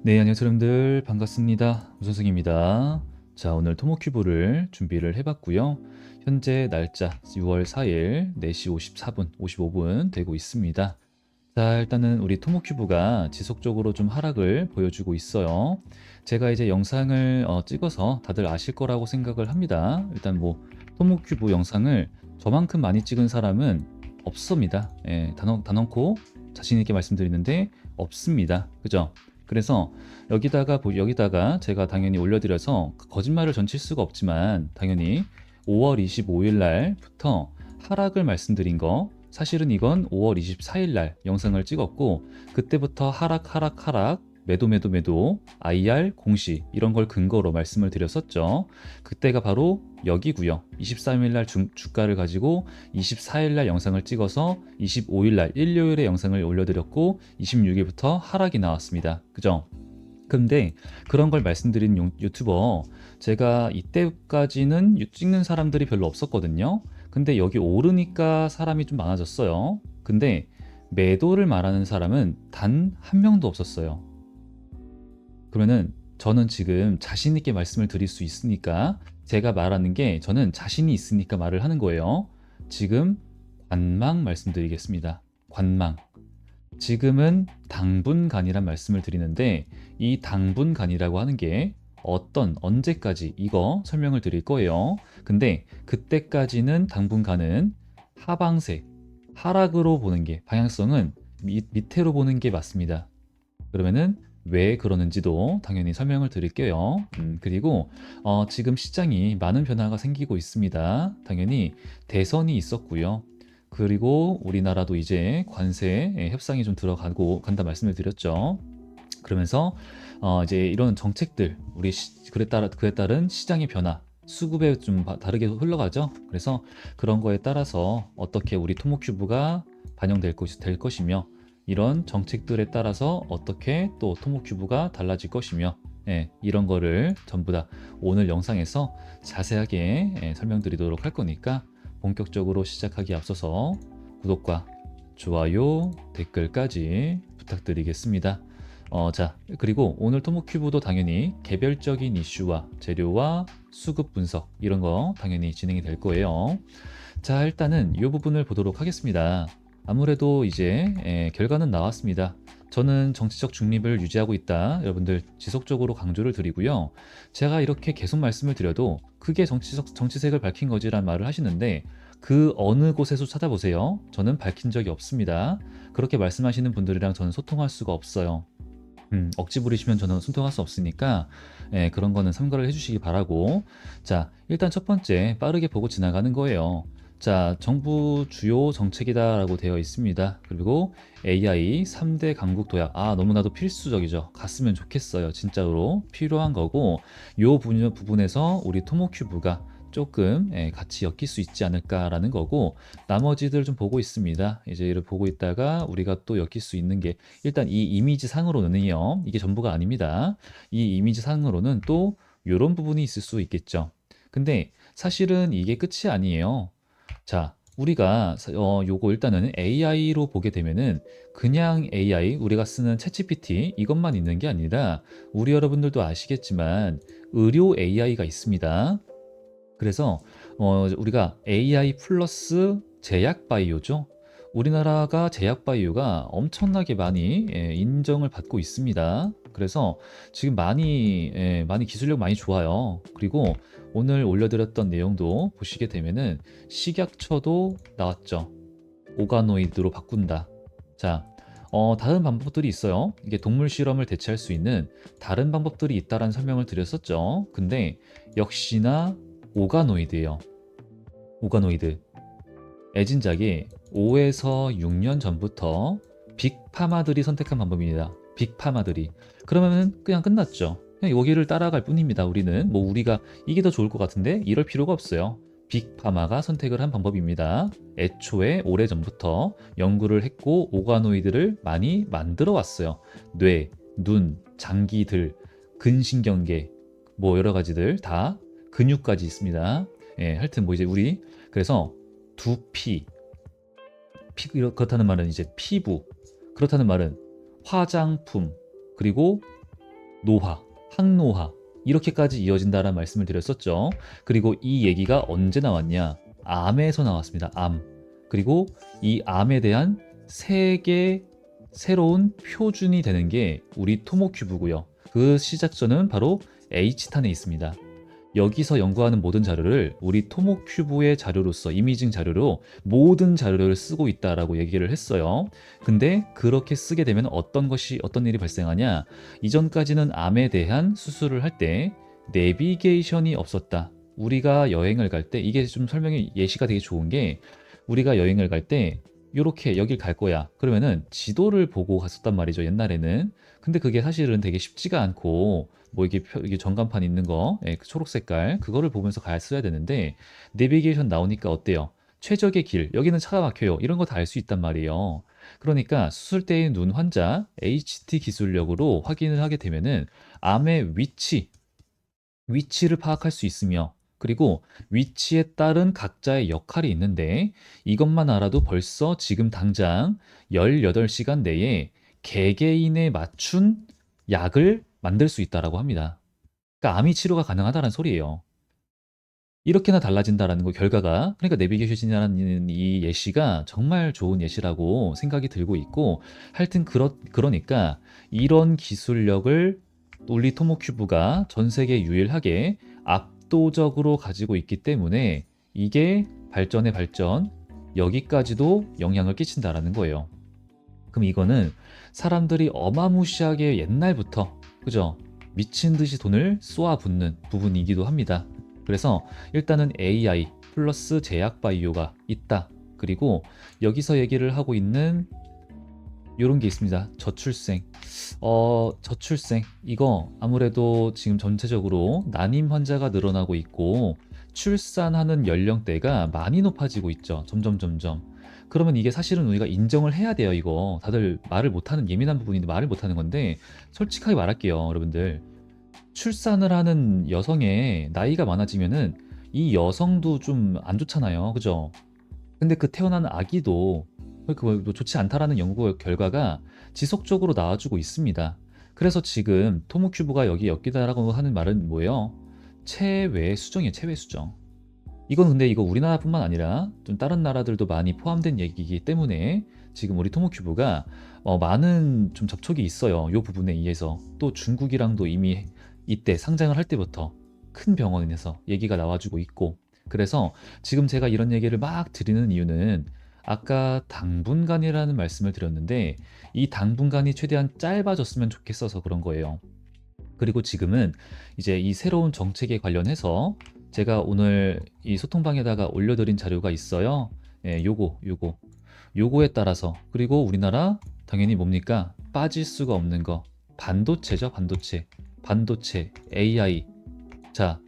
네, 안녕하세요 여러분들 반갑습니다. 우선승입니다. 자, 오늘 토모큐브를 준비를 해봤고요. 현재 날짜 6월 4일 4시 54분, 55분 되고 있습니다. 자, 일단은 우리 토모큐브가 지속적으로 좀 하락을 보여주고 있어요. 제가 이제 영상을 찍어서 다들 아실 거라고 생각을 합니다. 일단 뭐 토모큐브 영상을 저만큼 많이 찍은 사람은 없습니다. 예, 단언코 자신 있게 말씀드리는데 없습니다. 그죠? 그래서 여기다가 제가 당연히 올려드려서 거짓말을 전칠 수가 없지만 당연히 5월 25일 날부터 하락을 말씀드린 거, 사실은 이건 5월 24일 날 영상을 찍었고, 그때부터 하락 매도 IR 공시 이런 걸 근거로 말씀을 드렸었죠. 그때가 바로 여기고요. 23일 날 주가를 가지고 24일 날 영상을 찍어서 25일 날 일요일에 영상을 올려드렸고 26일부터 하락이 나왔습니다. 그죠? 근데 그런 걸 말씀드린 유튜버, 제가 이때까지는 찍는 사람들이 별로 없었거든요. 근데 여기 오르니까 사람이 좀 많아졌어요. 근데 매도를 말하는 사람은 단 한 명도 없었어요. 그러면은 저는 지금 자신 있게 말씀을 드릴 수 있으니까, 제가 말하는 게 저는 자신이 있으니까 말을 하는 거예요. 지금 관망 말씀드리겠습니다. 관망. 지금은 당분간이란 말씀을 드리는데, 이 당분간이라고 하는 게 언제까지, 이거 설명을 드릴 거예요. 근데 그때까지는, 당분간은 하방세, 하락으로 보는 게, 방향성은 밑으로 보는 게 맞습니다. 그러면은 왜 그러는지도 당연히 설명을 드릴게요. 그리고 지금 시장이 많은 변화가 생기고 있습니다. 당연히 대선이 있었고요. 그리고 우리나라도 이제 관세 협상이 좀 들어가고 간다 말씀을 드렸죠. 그러면서 이제 이런 정책들, 그에 따른 시장의 변화, 수급에 좀 다르게 흘러가죠. 그래서 그런 거에 따라서 어떻게 우리 토모큐브가 될 것이며, 이런 정책들에 따라서 어떻게 또 토모큐브가 달라질 것이며, 이런 거를 전부 다 오늘 영상에서 자세하게 설명드리도록 할 거니까, 본격적으로 시작하기 앞서서 구독과 좋아요, 댓글까지 부탁드리겠습니다. 자, 그리고 오늘 토모큐브도 당연히 개별적인 이슈와 재료와 수급 분석 이런 거 당연히 진행이 될 거예요. 자, 일단은 이 부분을 보도록 하겠습니다. 아무래도 이제 결과는 나왔습니다. 저는 정치적 중립을 유지하고 있다. 여러분들 지속적으로 강조를 드리고요. 제가 이렇게 계속 말씀을 드려도 그게 정치색을 밝힌 거지란 말을 하시는데, 그 어느 곳에서 찾아보세요. 저는 밝힌 적이 없습니다. 그렇게 말씀하시는 분들이랑 저는 소통할 수가 없어요. 억지 부리시면 저는 소통할 수 없으니까 그런 거는 삼가를 해주시기 바라고. 자, 일단 첫 번째 빠르게 보고 지나가는 거예요. 자, 정부 주요 정책이다라고 되어 있습니다. 그리고 AI 3대 강국 도약. 너무나도 필수적이죠. 갔으면 좋겠어요. 진짜로 필요한 거고, 요 부분에서 우리 토모큐브가 조금 같이 엮일 수 있지 않을까라는 거고, 나머지들 좀 보고 있습니다. 이제 이를 보고 있다가 우리가 또 엮일 수 있는 게, 일단 이 이미지 상으로는요, 이게 전부가 아닙니다. 이 이미지 상으로는 또 이런 부분이 있을 수 있겠죠. 근데 사실은 이게 끝이 아니에요. 자, 우리가 요거 일단은 AI로 보게 되면은, 그냥 AI, 우리가 쓰는 챗GPT 이것만 있는 게 아니라, 우리 여러분들도 아시겠지만 의료 AI가 있습니다. 그래서 우리가 AI 플러스 제약 바이오죠. 우리나라가 제약 바이오가 엄청나게 많이 인정을 받고 있습니다. 그래서 지금 많이 기술력 많이 좋아요. 그리고 오늘 올려드렸던 내용도 보시게 되면은 식약처도 나왔죠. 오가노이드로 바꾼다. 자, 다른 방법들이 있어요. 이게 동물 실험을 대체할 수 있는 다른 방법들이 있다라는 설명을 드렸었죠. 근데 역시나 오가노이드예요. 오가노이드. 애진작이 5에서 6년 전부터 빅파마들이 선택한 방법입니다. 빅파마들이. 그러면 그냥 끝났죠. 그냥 여기를 따라갈 뿐입니다. 우리가 이게 더 좋을 것 같은데 이럴 필요가 없어요. 빅파마가 선택을 한 방법입니다. 애초에 오래전부터 연구를 했고 오가노이드를 많이 만들어 왔어요. 뇌, 눈, 장기들, 근신경계, 뭐 여러 가지들 다, 근육까지 있습니다. 하여튼 뭐 이제 그래서 두피, 그렇다는 말은 이제 피부, 그렇다는 말은 화장품, 그리고 노화, 항노화 이렇게까지 이어진다라는 말씀을 드렸었죠. 그리고 이 얘기가 언제 나왔냐? 암에서 나왔습니다. 암. 그리고 이 암에 대한 세계 새로운 표준이 되는 게 우리 토모큐브고요. 그 시작점은 바로 H탄에 있습니다. 여기서 연구하는 모든 자료를 우리 토모큐브의 자료로서 이미징 자료로 모든 자료를 쓰고 있다라고 얘기를 했어요. 근데 그렇게 쓰게 되면 어떤 일이 발생하냐? 이전까지는 암에 대한 수술을 할 때 내비게이션이 없었다. 우리가 여행을 갈 때 이게 좀 설명이 예시가 되게 좋은 게 우리가 여행을 갈 때 요렇게 여길 갈 거야. 그러면은 지도를 보고 갔었단 말이죠, 옛날에는. 근데 그게 사실은 되게 쉽지가 않고 뭐 이게 전간판 있는 거, 예, 그 초록 색깔 그거를 보면서 갔어야 되는데 내비게이션 나오니까 어때요? 최적의 길, 여기는 차가 막혀요. 이런 거 다 알 수 있단 말이에요. 그러니까 수술대의 눈 환자 HT 기술력으로 확인을 하게 되면은 암의 위치를 파악할 수 있으며 그리고 위치에 따른 각자의 역할이 있는데 이것만 알아도 벌써 지금 당장 18시간 내에 개개인에 맞춘 약을 만들 수 있다라고 합니다. 그러니까 암이 치료가 가능하다는 소리예요. 이렇게나 달라진다라는 거 결과가 그러니까 내비게이션이라는 이 예시가 정말 좋은 예시라고 생각이 들고 있고 하여튼 그러니까 이런 기술력을 올리 토모큐브가 전 세계 유일하게 압도적으로 가지고 있기 때문에 이게 발전의 발전 여기까지도 영향을 끼친다라는 거예요. 그럼 이거는 사람들이 어마무시하게 옛날부터 그죠? 미친 듯이 돈을 쏘아붓는 부분이기도 합니다. 그래서 일단은 AI 플러스 제약 바이오가 있다. 그리고 여기서 얘기를 하고 있는 이런 게 있습니다. 저출생. 저출생. 이거 아무래도 지금 전체적으로 난임 환자가 늘어나고 있고 출산하는 연령대가 많이 높아지고 있죠. 점점. 그러면 이게 사실은 우리가 인정을 해야 돼요, 이거. 다들 말을 못하는 예민한 부분인데 말을 못하는 건데 솔직하게 말할게요, 여러분들. 출산을 하는 여성의 나이가 많아지면은 이 여성도 좀 안 좋잖아요. 그죠? 근데 그 태어난 아기도 뭐 좋지 않다라는 연구 결과가 지속적으로 나와주고 있습니다. 그래서 지금 토모큐브가 여기 엮이다라고 하는 말은 뭐예요? 체외 수정이에요, 체외 수정. 이건 근데 이거 우리나라뿐만 아니라 좀 다른 나라들도 많이 포함된 얘기이기 때문에 지금 우리 토모큐브가 많은 좀 접촉이 있어요. 이 부분에 의해서 또 중국이랑도 이미 이때 상장을 할 때부터 큰 병원에서 얘기가 나와주고 있고 그래서 지금 제가 이런 얘기를 막 드리는 이유는 아까 당분간이라는 말씀을 드렸는데 이 당분간이 최대한 짧아졌으면 좋겠어서 그런 거예요. 그리고 지금은 이제 이 새로운 정책에 관련해서 제가 오늘 이 소통방에다가 올려드린 자료가 있어요. 예, 요거에 따라서 그리고 우리나라 당연히 뭡니까? 빠질 수가 없는 거 반도체죠, 반도체, AI. 자,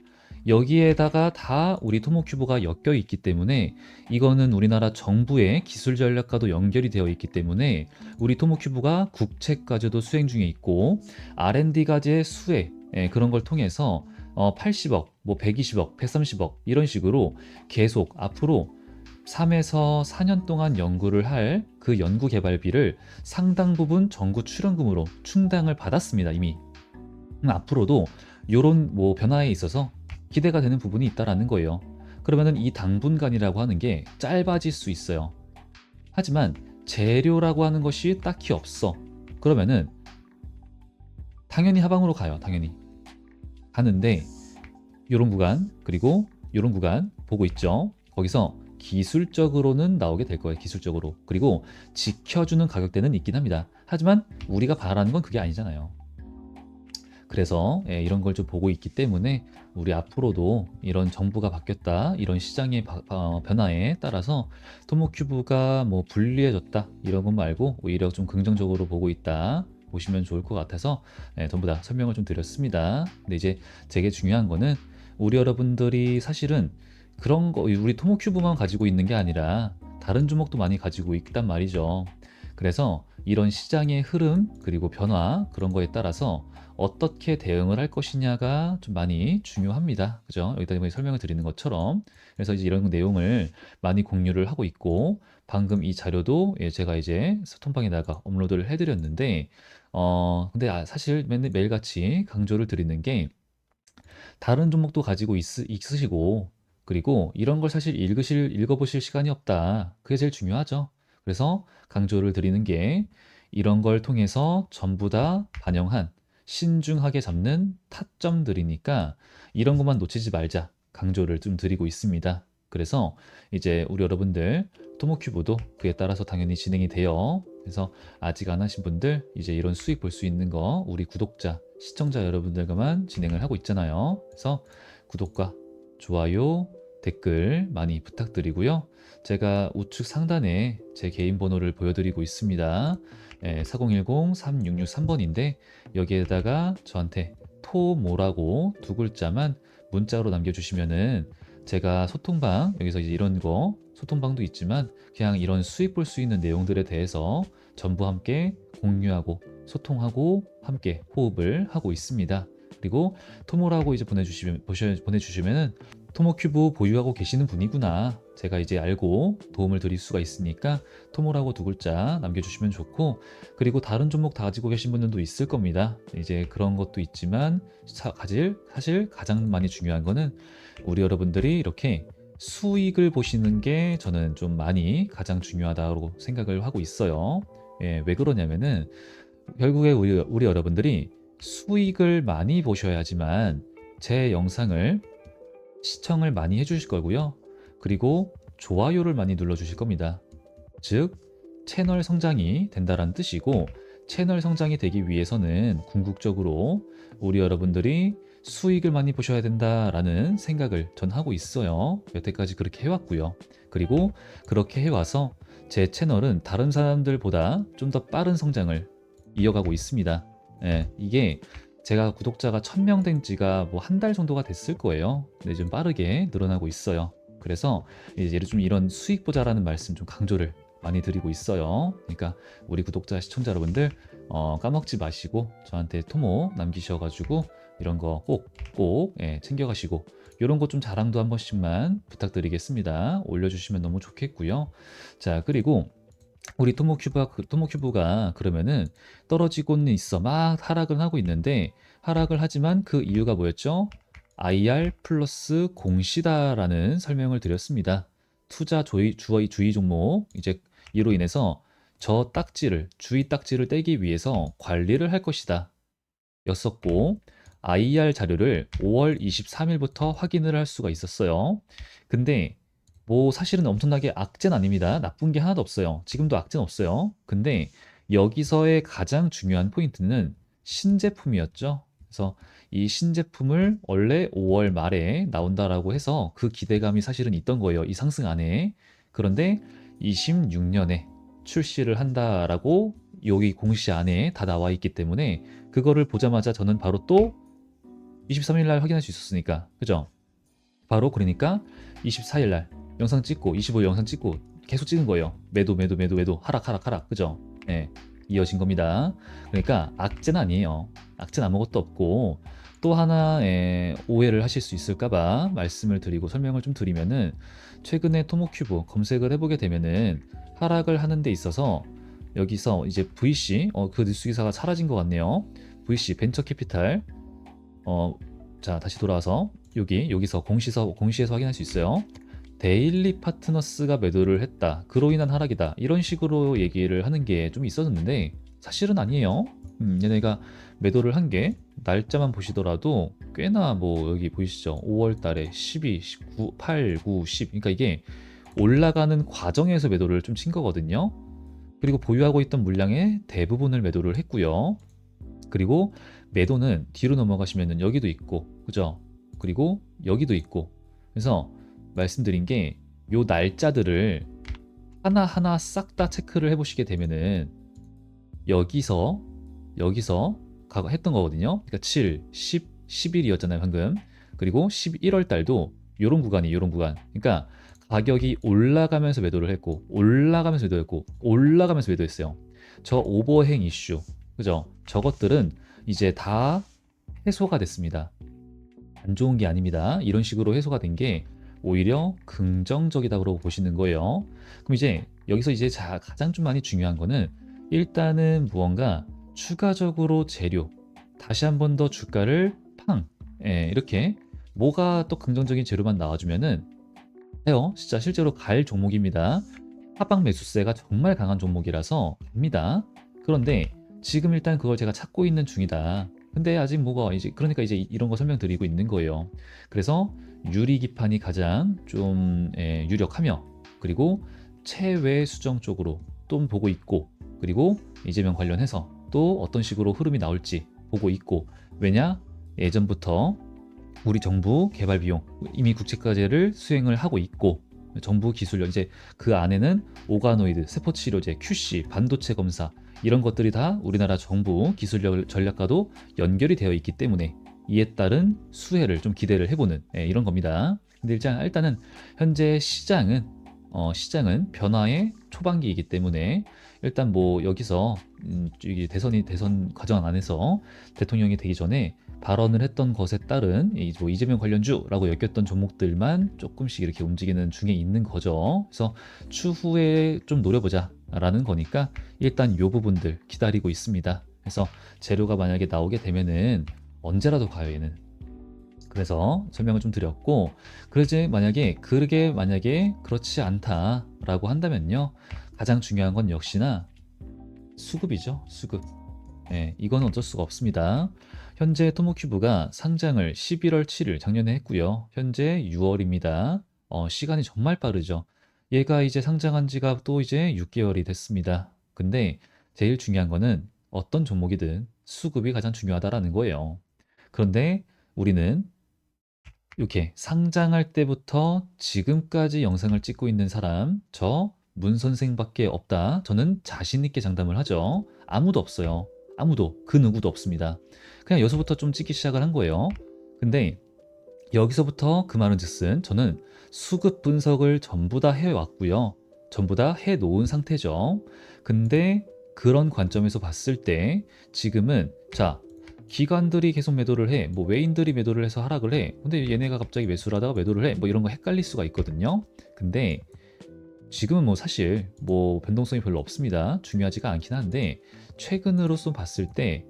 여기에다가 다 우리 토모큐브가 엮여 있기 때문에 이거는 우리나라 정부의 기술 전략과도 연결이 되어 있기 때문에 우리 토모큐브가 국책과제도 수행 중에 있고 R&D 과제 수혜 그런 걸 통해서 80억, 뭐 120억, 130억 이런 식으로 계속 앞으로 3에서 4년 동안 연구를 할 그 연구 개발비를 상당 부분 정부 출연금으로 충당을 받았습니다, 이미. 앞으로도 이런 뭐 변화에 있어서 기대가 되는 부분이 있다라는 거예요. 그러면은 이 당분간이라고 하는 게 짧아질 수 있어요. 하지만 재료라고 하는 것이 딱히 없어. 그러면은 당연히 하방으로 가요. 당연히 가는데 이런 구간 그리고 이런 구간 보고 있죠. 거기서 기술적으로는 나오게 될 거예요. 기술적으로. 그리고 지켜주는 가격대는 있긴 합니다. 하지만 우리가 바라는 건 그게 아니잖아요. 그래서 이런 걸 좀 보고 있기 때문에 우리 앞으로도 이런 정부가 바뀌었다 이런 시장의 변화에 따라서 토모큐브가 뭐 불리해졌다 이런 것 말고 오히려 좀 긍정적으로 보고 있다 보시면 좋을 것 같아서 전부 다 설명을 좀 드렸습니다. 근데 이제 되게 중요한 거는 우리 여러분들이 사실은 그런 거 우리 토모큐브만 가지고 있는 게 아니라 다른 주목도 많이 가지고 있단 말이죠. 그래서 이런 시장의 흐름 그리고 변화 그런 거에 따라서 어떻게 대응을 할 것이냐가 좀 많이 중요합니다. 그죠? 여기다 설명을 드리는 것처럼. 그래서 이제 이런 내용을 많이 공유를 하고 있고, 방금 이 자료도 제가 이제 소통방에다가 업로드를 해드렸는데, 근데 사실 매일같이 강조를 드리는 게 다른 종목도 가지고 있으시고, 그리고 이런 걸 사실 읽어보실 시간이 없다. 그게 제일 중요하죠. 그래서 강조를 드리는 게 이런 걸 통해서 전부 다 반영한 신중하게 잡는 타점들이니까 이런 것만 놓치지 말자. 강조를 좀 드리고 있습니다. 그래서 이제 우리 여러분들 토모큐브도 그에 따라서 당연히 진행이 돼요. 그래서 아직 안 하신 분들 이제 이런 수익 볼 수 있는 거 우리 구독자, 시청자 여러분들과만 진행을 하고 있잖아요. 그래서 구독과 좋아요, 댓글 많이 부탁드리고요. 제가 우측 상단에 제 개인 번호를 보여드리고 있습니다. 4010-3663번인데 여기에다가 저한테 토모라고 두 글자만 문자로 남겨주시면은 제가 소통방, 여기서 이제 이런 거 소통방도 있지만 그냥 이런 수익 볼 수 있는 내용들에 대해서 전부 함께 공유하고 소통하고 함께 호흡을 하고 있습니다. 그리고 토모라고 이제 보내주시면은 토모큐브 보유하고 계시는 분이구나. 제가 이제 알고 도움을 드릴 수가 있으니까 토모라고 두 글자 남겨주시면 좋고, 그리고 다른 종목 다 가지고 계신 분들도 있을 겁니다. 이제 그런 것도 있지만 사실 가장 많이 중요한 거는 우리 여러분들이 이렇게 수익을 보시는 게 저는 좀 많이 가장 중요하다고 생각을 하고 있어요. 왜 그러냐면은 결국에 우리 여러분들이 수익을 많이 보셔야지만 제 영상을 시청을 많이 해주실 거고요. 그리고 좋아요를 많이 눌러주실 겁니다. 즉, 채널 성장이 된다는 뜻이고, 채널 성장이 되기 위해서는 궁극적으로 우리 여러분들이 수익을 많이 보셔야 된다라는 생각을 전 하고 있어요. 여태까지 그렇게 해왔고요. 그리고 그렇게 해와서 제 채널은 다른 사람들보다 좀 더 빠른 성장을 이어가고 있습니다. 이게 제가 구독자가 1000명 된 지가 뭐 한 달 정도가 됐을 거예요. 근데 좀 빠르게 늘어나고 있어요. 그래서 이제 좀 이런 수익 보자라는 말씀 좀 강조를 많이 드리고 있어요. 그러니까 우리 구독자, 시청자 여러분들 까먹지 마시고 저한테 토모 남기셔가지고 이런 거 꼭 챙겨가시고 이런 거 좀 자랑도 한 번씩만 부탁드리겠습니다. 올려주시면 너무 좋겠고요. 자, 그리고 우리 토모큐브가 그러면은 떨어지고는 있어. 막 하락을 하고 있는데 하락을 하지만 그 이유가 뭐였죠? IR 플러스 공시다라는 설명을 드렸습니다. 투자 주의 종목 이제 이로 인해서 주의 딱지를 떼기 위해서 관리를 할 것이다 였었고, IR 자료를 5월 23일부터 확인을 할 수가 있었어요. 근데 뭐 사실은 엄청나게 악재는 아닙니다. 나쁜 게 하나도 없어요. 지금도 악재는 없어요. 근데 여기서의 가장 중요한 포인트는 신제품이었죠. 그래서 이 신제품을 원래 5월 말에 나온다라고 해서 그 기대감이 사실은 있던 거예요. 이 상승 안에. 그런데 26년에 출시를 한다라고 여기 공시 안에 다 나와 있기 때문에 그거를 보자마자 저는 바로 또 23일 날 확인할 수 있었으니까. 그죠? 바로 그러니까 24일 날 영상 찍고 25일 영상 찍고 계속 찍은 거예요. 매도 하락 그죠? 이어진 겁니다. 그러니까 악재는 아니에요. 악재는 아무것도 없고, 또 하나 오해를 하실 수 있을까봐 말씀을 드리고 설명을 좀 드리면은, 최근에 토모큐브 검색을 해보게 되면은 하락을 하는 데 있어서 여기서 이제 VC 그 뉴스 기사가 사라진 것 같네요. VC 벤처 캐피탈 자, 다시 돌아와서 여기서 공시에서 확인할 수 있어요. 데일리 파트너스가 매도를 했다. 그로 인한 하락이다. 이런 식으로 얘기를 하는 게 좀 있었는데 사실은 아니에요. 얘네가 매도를 한 게 날짜만 보시더라도 꽤나 뭐 여기 보이시죠? 5월 달에 12, 19, 8, 9, 10. 그러니까 이게 올라가는 과정에서 매도를 좀 친 거거든요. 그리고 보유하고 있던 물량의 대부분을 매도를 했고요. 그리고 매도는 뒤로 넘어가시면은 여기도 있고, 그죠? 그리고 여기도 있고. 그래서 말씀드린 게 요 날짜들을 하나하나 싹 다 체크를 해보시게 되면은 여기서 했던 거거든요. 그러니까 7, 10, 11이었잖아요, 방금. 그리고 11월 달도 요런 구간. 그러니까 가격이 올라가면서 매도를 했고, 올라가면서 매도했고, 올라가면서 매도했어요. 저 오버행 이슈, 그죠? 저것들은 이제 다 해소가 됐습니다. 안 좋은 게 아닙니다. 이런 식으로 해소가 된 게 오히려 긍정적이다고 보시는 거예요. 그럼 이제 여기서 이제 가장 좀 많이 중요한 거는 일단은 무언가 추가적으로 재료, 다시 한 번 더 주가를 팡, 이렇게 뭐가 또 긍정적인 재료만 나와주면은 해요. 진짜 실제로 갈 종목입니다. 하방 매수세가 정말 강한 종목이라서 갑니다. 그런데 지금 일단 그걸 제가 찾고 있는 중이다. 근데 아직 뭐가 이제 그러니까 이제 이런 거 설명드리고 있는 거예요. 그래서 유리 기판이 가장 좀 유력하며 그리고 체외 수정 쪽으로 또 보고 있고 그리고 이재명 관련해서 또 어떤 식으로 흐름이 나올지 보고 있고 왜냐 예전부터 우리 정부 개발 비용 이미 국제과제를 수행을 하고 있고 정부 기술력 이제 그 안에는 오가노이드, 세포 치료제, QC, 반도체 검사 이런 것들이 다 우리나라 정부 기술력 전략과도 연결이 되어 있기 때문에 이에 따른 수혜를 좀 기대를 해보는 이런 겁니다. 근데 일단은 현재 시장은 변화의 초반기이기 때문에 일단 뭐 여기서 대선 과정 안에서 대통령이 되기 전에 발언을 했던 것에 따른 뭐 이재명 관련주라고 엮였던 종목들만 조금씩 이렇게 움직이는 중에 있는 거죠. 그래서 추후에 좀 노려보자라는 거니까 일단 이 부분들 기다리고 있습니다. 그래서 재료가 만약에 나오게 되면은 언제라도 가요 얘는. 그래서 설명을 좀 드렸고 그러지 만약에 그렇지 않다라고 한다면요 가장 중요한 건 역시나 수급이죠 수급. 이건 어쩔 수가 없습니다. 현재 토모큐브가 상장을 11월 7일 작년에 했고요. 현재 6월입니다. 시간이 정말 빠르죠. 얘가 이제 상장한 지가 또 이제 6개월이 됐습니다. 근데 제일 중요한 거는 어떤 종목이든 수급이 가장 중요하다라는 거예요. 그런데 우리는 이렇게 상장할 때부터 지금까지 영상을 찍고 있는 사람, 저 문 선생밖에 없다. 저는 자신 있게 장담을 하죠. 아무도 없어요. 아무도, 그 누구도 없습니다. 그냥 여기서부터 좀 찍기 시작을 한 거예요. 근데 여기서부터 그 말은즉슨 저는 수급 분석을 전부 다 해왔고요. 전부 다 해놓은 상태죠. 근데 그런 관점에서 봤을 때 지금은 자 기관들이 계속 매도를 해, 뭐 외인들이 매도를 해서 하락을 해. 근데 얘네가 갑자기 매수를 하다가 매도를 해. 뭐 이런 거 헷갈릴 수가 있거든요. 근데 지금은 뭐 사실 뭐 변동성이 별로 없습니다. 중요하지가 않긴 한데 최근으로서 봤을 때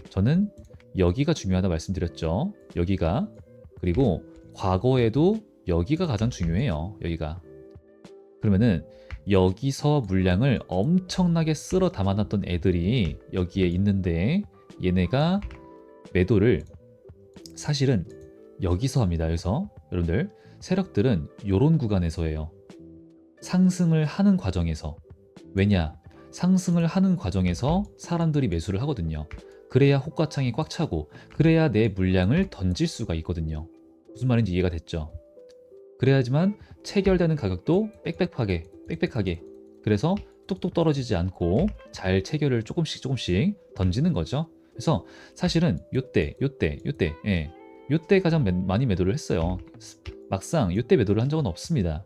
저는 여기가 중요하다 말씀드렸죠. 여기가 그리고 과거에도 여기가 가장 중요해요. 여기가. 그러면은 여기서 물량을 엄청나게 쓸어 담아놨던 애들이 여기에 있는데 얘네가 매도를 사실은 여기서 합니다. 그래서 여러분들 세력들은 이런 구간에서 해요. 상승을 하는 과정에서. 왜냐? 상승을 하는 과정에서 사람들이 매수를 하거든요. 그래야 호가창이 꽉 차고 그래야 내 물량을 던질 수가 있거든요. 무슨 말인지 이해가 됐죠? 그래야지만 체결되는 가격도 빽빽하게 그래서 뚝뚝 떨어지지 않고 잘 체결을 조금씩 던지는 거죠. 그래서 사실은 요때 가장 많이 매도를 했어요. 막상 요때 매도를 한 적은 없습니다.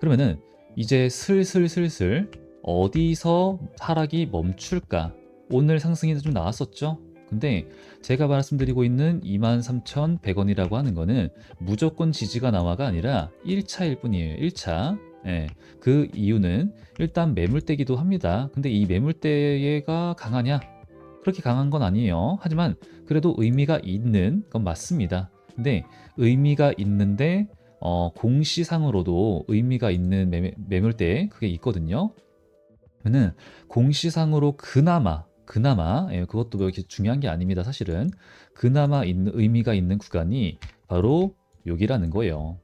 그러면은 이제 슬슬 어디서 하락이 멈출까? 오늘 상승이 좀 나왔었죠? 근데 제가 말씀드리고 있는 23,100원이라고 하는 거는 무조건 지지가 나와가 아니라 1차일 뿐이에요. 1차. 그 이유는 일단 매물대기도 합니다. 근데 이 매물대가 강하냐? 그렇게 강한 건 아니에요. 하지만 그래도 의미가 있는 건 맞습니다. 근데 의미가 있는데 공시상으로도 의미가 있는 매물대 그게 있거든요. 그러면은 공시상으로 그나마 그것도 뭐 이렇게 중요한 게 아닙니다. 사실은 그나마 의미가 있는 구간이 바로 여기라는 거예요.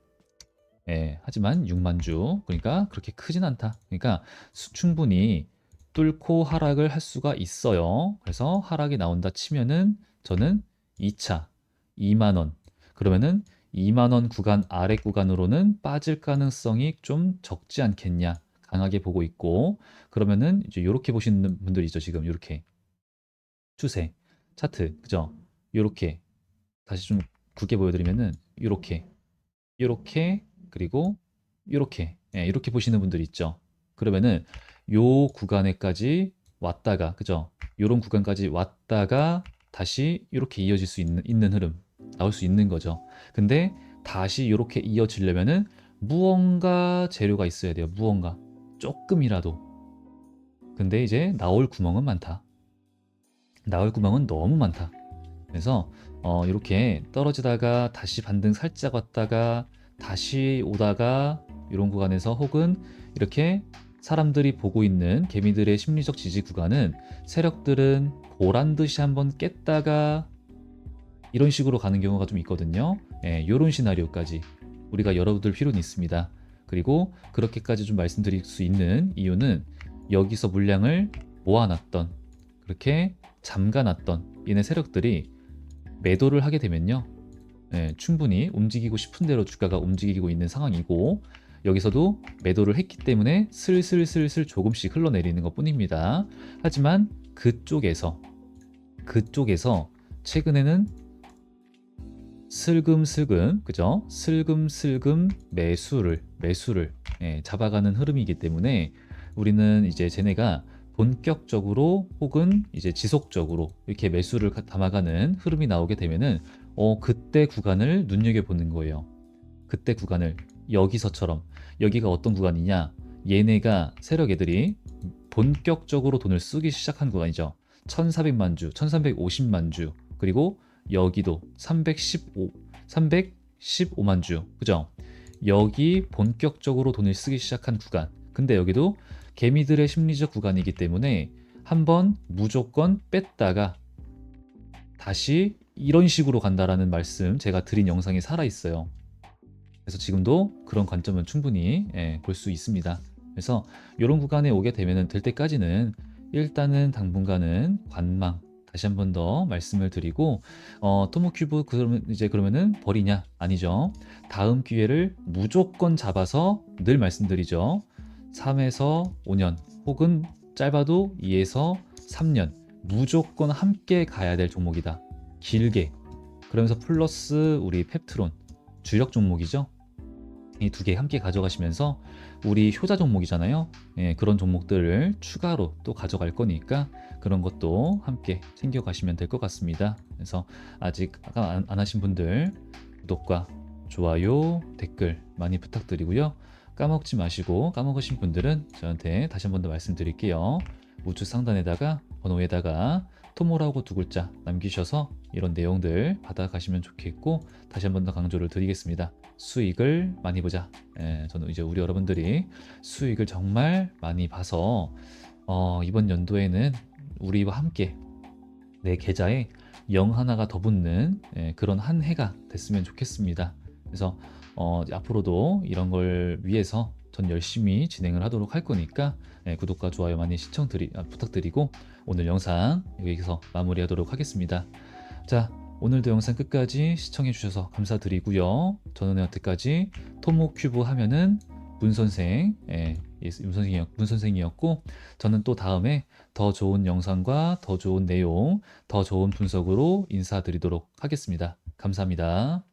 하지만 6만 주 그러니까 그렇게 크진 않다. 그러니까 충분히 뚫고 하락을 할 수가 있어요. 그래서 하락이 나온다 치면은 저는 2차 2만 원 그러면은 2만 원 구간 아래 구간으로는 빠질 가능성이 좀 적지 않겠냐 강하게 보고 있고 그러면은 이제 이렇게 보시는 분들이죠. 지금 이렇게 추세 차트 그죠? 이렇게 다시 좀 굵게 보여드리면은 이렇게 그리고 이렇게 보시는 분들 있죠. 그러면은 요 구간에까지 왔다가 그죠? 요런 구간까지 왔다가 다시 이렇게 이어질 수 있는 흐름 나올 수 있는 거죠. 근데 다시 이렇게 이어지려면은 무언가 재료가 있어야 돼요. 무언가. 조금이라도. 근데 이제 나올 구멍은 많다. 나올 구멍은 너무 많다. 그래서 이렇게 떨어지다가 다시 반등 살짝 왔다가 다시 오다가 이런 구간에서 혹은 이렇게 사람들이 보고 있는 개미들의 심리적 지지 구간은 세력들은 보란 듯이 한번 깼다가 이런 식으로 가는 경우가 좀 있거든요. 예, 이런 시나리오까지 우리가 열어둘 필요는 있습니다. 그리고 그렇게까지 좀 말씀드릴 수 있는 이유는 여기서 물량을 모아놨던 그렇게 잠가놨던 얘네 세력들이 매도를 하게 되면요. 예, 충분히 움직이고 싶은 대로 주가가 움직이고 있는 상황이고 여기서도 매도를 했기 때문에 슬슬슬슬 조금씩 흘러내리는 것 뿐입니다. 하지만 그쪽에서 최근에는 슬금슬금 그죠? 슬금슬금 매수를 잡아가는 흐름이기 때문에 우리는 이제 쟤네가 본격적으로 혹은 이제 지속적으로 이렇게 매수를 담아가는 흐름이 나오게 되면은 그때 구간을 눈여겨보는 거예요. 그때 구간을 여기서처럼 여기가 어떤 구간이냐? 얘네가 세력 애들이 본격적으로 돈을 쓰기 시작한 구간이죠. 1400만 주, 1350만 주, 그리고 여기도 315만 주. 그죠? 여기 본격적으로 돈을 쓰기 시작한 구간. 근데 여기도 개미들의 심리적 구간이기 때문에 한번 무조건 뺐다가 다시 이런 식으로 간다라는 말씀 제가 드린 영상이 살아있어요. 그래서 지금도 그런 관점은 충분히 볼 수 있습니다. 그래서 이런 구간에 오게 되면 될 때까지는 일단은 당분간은 관망 다시 한 번 더 말씀을 드리고 토모큐브 그러면은 버리냐? 아니죠. 다음 기회를 무조건 잡아서 늘 말씀드리죠. 3에서 5년 혹은 짧아도 2에서 3년 무조건 함께 가야 될 종목이다. 길게. 그러면서 플러스 우리 펩트론 주력 종목이죠. 이 두 개 함께 가져가시면서 우리 효자 종목이잖아요. 예, 그런 종목들을 추가로 또 가져갈 거니까 그런 것도 함께 챙겨가시면 될 것 같습니다. 그래서 아직 안 하신 분들 구독과 좋아요, 댓글 많이 부탁드리고요. 까먹지 마시고 까먹으신 분들은 저한테 다시 한 번 더 말씀드릴게요. 우측 상단에다가 번호에다가 토모라고 두 글자 남기셔서 이런 내용들 받아가시면 좋겠고 다시 한 번 더 강조를 드리겠습니다. 수익을 많이 보자. 저는 이제 우리 여러분들이 수익을 정말 많이 봐서 이번 연도에는 우리와 함께 내 계좌에 0 하나가 더 붙는 그런 한 해가 됐으면 좋겠습니다. 그래서 앞으로도 이런 걸 위해서 전 열심히 진행을 하도록 할 거니까 구독과 좋아요 많이 부탁드리고 오늘 영상 여기서 마무리하도록 하겠습니다. 자, 오늘도 영상 끝까지 시청해 주셔서 감사드리고요. 저는 여태까지 토모큐브 하면은 문선생, 문선생이었고 저는 또 다음에 더 좋은 영상과 더 좋은 내용, 더 좋은 분석으로 인사드리도록 하겠습니다. 감사합니다.